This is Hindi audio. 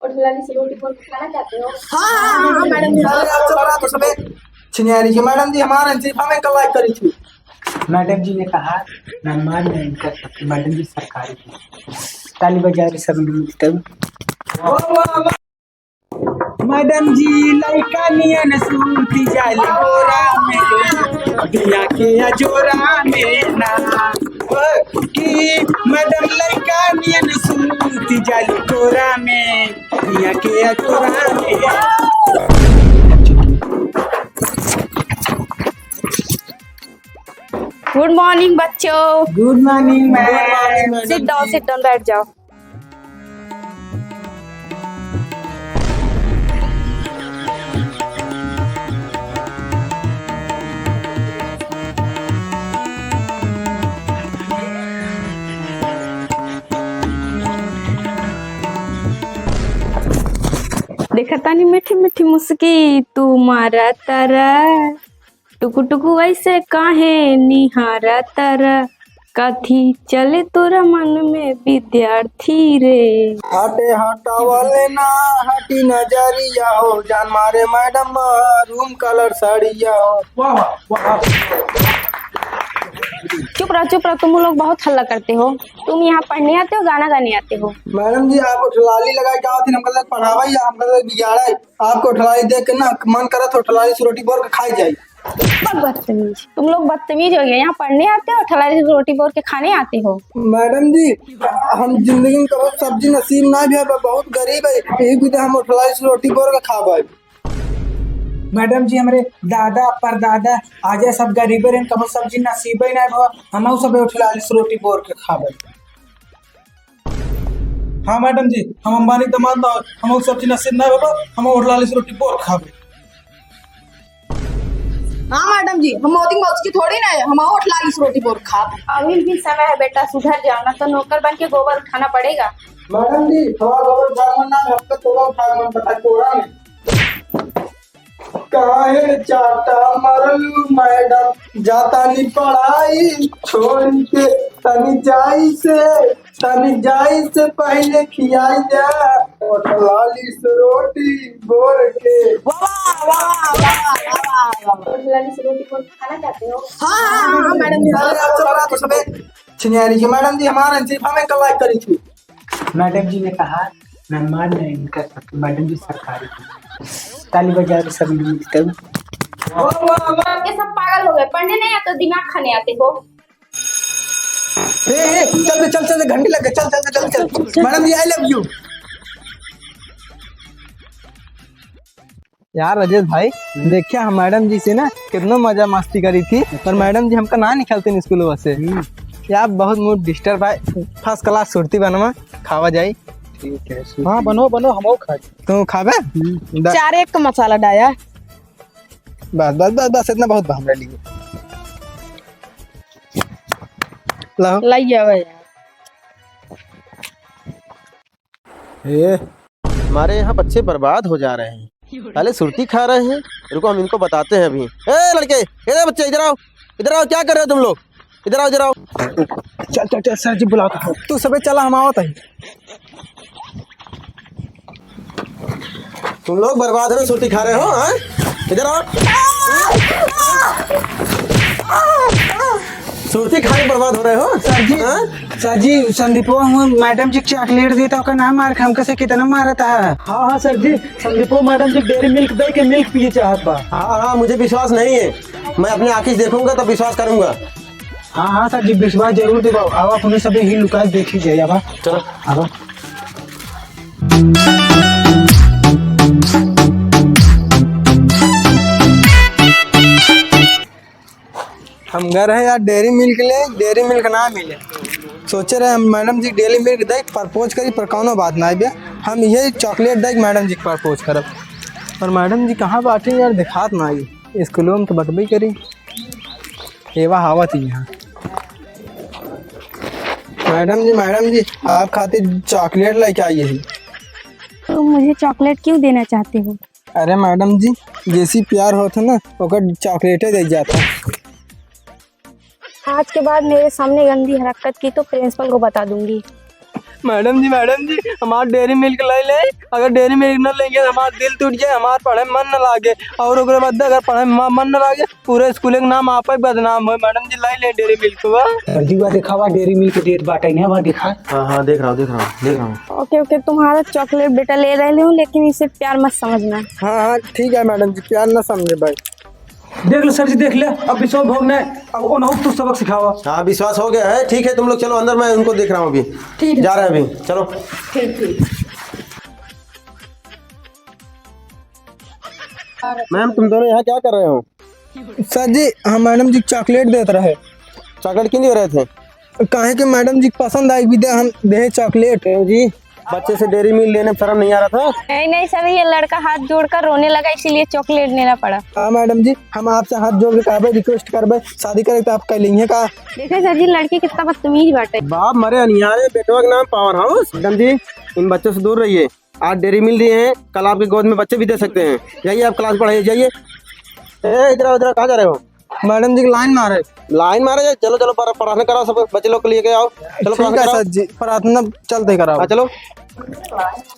और फिलहाल से रोटी फोन खाना चाहते हो? हाँ मैडम जी। आप चल रहा तो सबे छिनियारी जी मैडम जी हमारा इंसिफा में कल लाइक करी थी। मैडम जी ने कहा मैं मान नहीं कर सकती। मैडम जी सरकारी थी। ताली बजा रही सब मिलते मैडम जी लड़का नियन सूती जाली गोरा में दिया के अजोरा में ना कि मैडम लड़का नियन सूती जाली गोरा में दिया के अजोरा में। गुड मॉर्निंग बच्चों। Good morning ma'am. Sit down बैठ जाओ। देखा तानी मीठी मीठी मुस्की तुम्हारा तारा टुकु टुकु ऐसे काहे निहारा तारा कथी चले तोरा मन में विद्यार्थी रे। हटे हटा वाले ना हटी नजरिया हो जान मारे मैडम रूम कलर साड़िया हो। वाह वाह। चुप रहो तुम लोग बहुत हल्ला करते हो। तुम यहाँ पढ़ने आते हो गाना गाने आते हो? मैडम जी आपको ठलाली लगाई क्या थी हमको तक पढ़ावा या हमको तक बिगाड़ा आपको ठलाली देख के ना मन करा तो ठलाली से रोटी बोर के खाई जाए। बदतमीज, तुम लोग बदतमीज हो गए। यहाँ पढ़ने आते हो ठलाली से रोटी बोर के खाने आते हो? मैडम जी हम जिंदगी में कभी सब्जी नसीब ना भी है बहुत गरीब है यही भी हम ठलाली से रोटी बोर के खावा। मैडम जी हमारे दादा परदादा आजे सब गरीबे रहे कब सब्जी नसीब ही नहीं भवा हम सब उठला रोटी बोर के खावे। हाँ मैडम जी हम अंबानी दमाद ना हम सब्जी नसीब ना बाबा हम उठला रोटी बोर खावे। हाँ मैडम जी हम मोदी मौज की थोड़ी ना हम ठला रोटी बोर खावे। अभी भी समय है बेटा, सुधर जाओ ना तो नौकर बन के गोबर उठाना पड़ेगा। मैडम जी थोड़ा गोबर उठाना ना हफ्ता थोड़ा उठाना पता कोरा में काहे चाटा मरलू मैडम जाता नी पढ़ाई छोड़ के तनी जाई से पहले खियाई जा लाली से रोटी बोर के। रोटी बोर के खाना चाहते हो? हाँ मैडम जी। आप चल रहा तो सबे छिनियारी जी मैडम जी हमारा इंसिफा में कल लाइक करी थी। मैडम जी ने कहा मैं मान नहीं कर सकती। मैडम जी सरकारी थी। ताली बजा रही सब मिलते ये सब पागल हो गए, पढ़ने नहीं आते दिमाग खाने आते हो। चल घंटी लग गई चल madam ji I love you. यार राजेश भाई देखिए हम मैडम जी से ना कितना मजा मस्ती करी थी पर मैडम जी हमका ना निकलते स्कूल से यार बहुत मूड डिस्टर्ब है। फर्स्ट क्लास सुरती बनवा खावा जाए। ठीक है। हाँ बनो हम खा तो खावे 4 का मसाला डाया बस इतना बहुत हमरा लिए लाओ लाइए हमारे यहाँ बच्चे बर्बाद हो जा रहे हैं। पहले सुरती खा रहे हैं, रुको हम इनको बताते हैं अभी। ए लड़के ए बच्चे इधर आओ क्या कर रहे हो तुम लोग? इधर आओ चल सर जी बुलाओ तू सबे चला हम आवत है। तुम लोग बर्बाद हो सुरती खा रहे हो। हाँ इधर आओ। सुरती खा के बर्बाद हो रहे हो सर जी संदीपो मैडम जी चॉकलेट देता का नाम मार हमका से कितना मारा था। हाँ सर जी संदीपो मैडम जी डेयरी मिल्क दे के मिल्क पिए चाहत बा। हाँ मुझे विश्वास नहीं है, मैं अपनी आंखें देखूंगा तब विश्वास करूंगा। हाँ सर जी विश्वास जरूर देगा। अब आप उन्हें सभी ही लुका देखी जाए। अब चलो अब हम गए रहे यार डेयरी मिल्क ना मिले सोचे रहे हम मैडम जी डेयरी मिल्क दे प्रपोज करी पर कौनो बात ना है हम ये चॉकलेट दे मैडम जी प्रपोज करब पर मैडम जी कहाँ बाटे यार दिखात ना आई स्कूलों में तो बटबे करी एवा हावत ही यहाँ। मैडम जी आप खातिर चॉकलेट लेके आई है। तो मुझे चॉकलेट क्यों देना चाहते हो? अरे मैडम जी जैसी प्यार होता ना ओकर चॉकलेटे दे जाता। आज के बाद मेरे सामने गंदी हरकत की तो प्रिंसिपल को बता दूंगी। मैडम जी हमारा डेयरी मिल्क ले ले। अगर डेयरी मिल्क न लेंगे तो हमारा दिल टूट जाए, हमारे पढ़े में मन न लागे, और ओकरे बाद अगर पढ़े में मन न लागे पूरे स्कूल के नाम आप ही बदनाम हो। मैडम जी ले डेयरी मिल्क बा। जल्दी हुआ देखा हुआ डेयरी मिल्क डेट बाटे नहीं हुआ देखा। हाँ देख रहा हूँ। ओके ओके, तुम्हारा चॉकलेट बेटा ले रहे हूँ, लेकिन इसे प्यार मत समझना। हाँ ठीक है मैडम जी, प्यार न समझे भाई। देख लो सर जी, देख ले अब विश्वास भोगना है। अब उन्होंने तू सबक सिखावा। हाँ विश्वास हो गया है, ठीक है तुम लोग चलो अंदर, मैं उनको देख रहा हूँ अभी। ठीक है। जा रहे हैं अभी, चलो। मैम तुम दोनों यहाँ क्या कर रहे हो? सर जी हम मैडम जी चॉकलेट देते रहे। चॉकलेट क्यों दे रहे थे? काहे कि मैडम जी पसंद आई भी दे, हम दे चॉकलेट। जी बच्चे से डेयरी मिल्क लेने में शर्म नहीं आ रहा था? नहीं नहीं सर, ये लड़का हाथ जोड़कर रोने लगा, इसीलिए चॉकलेट लेना पड़ा। हाँ मैडम जी, हम आपसे हाथ जोड़ के कहबे, रिक्वेस्ट करबे, शादी करे तो आप कह लेंगे का? देखे सर जी, लड़की कितना बदतमीज बाटे। बाप मरे अनियारे, बेटवा का नाम पावर हाउस। मैडम जी इन बच्चों से दूर रहिए। आज डेयरी मिल दिए हैं, कल आपकी गोद में बच्चे भी दे सकते हैं। जाइए आप क्लास पढ़ाइए, जाइए। इधर कहाँ जा रहे हो? मैडम जी लाइन मारे। लाइन मारे जाए, चलो चलो प्रार्थना कराओ, सब बच्चे लोग को लेके आओ। चलो ठीक है सर जी, प्रार्थना चलते कराओ। चलो।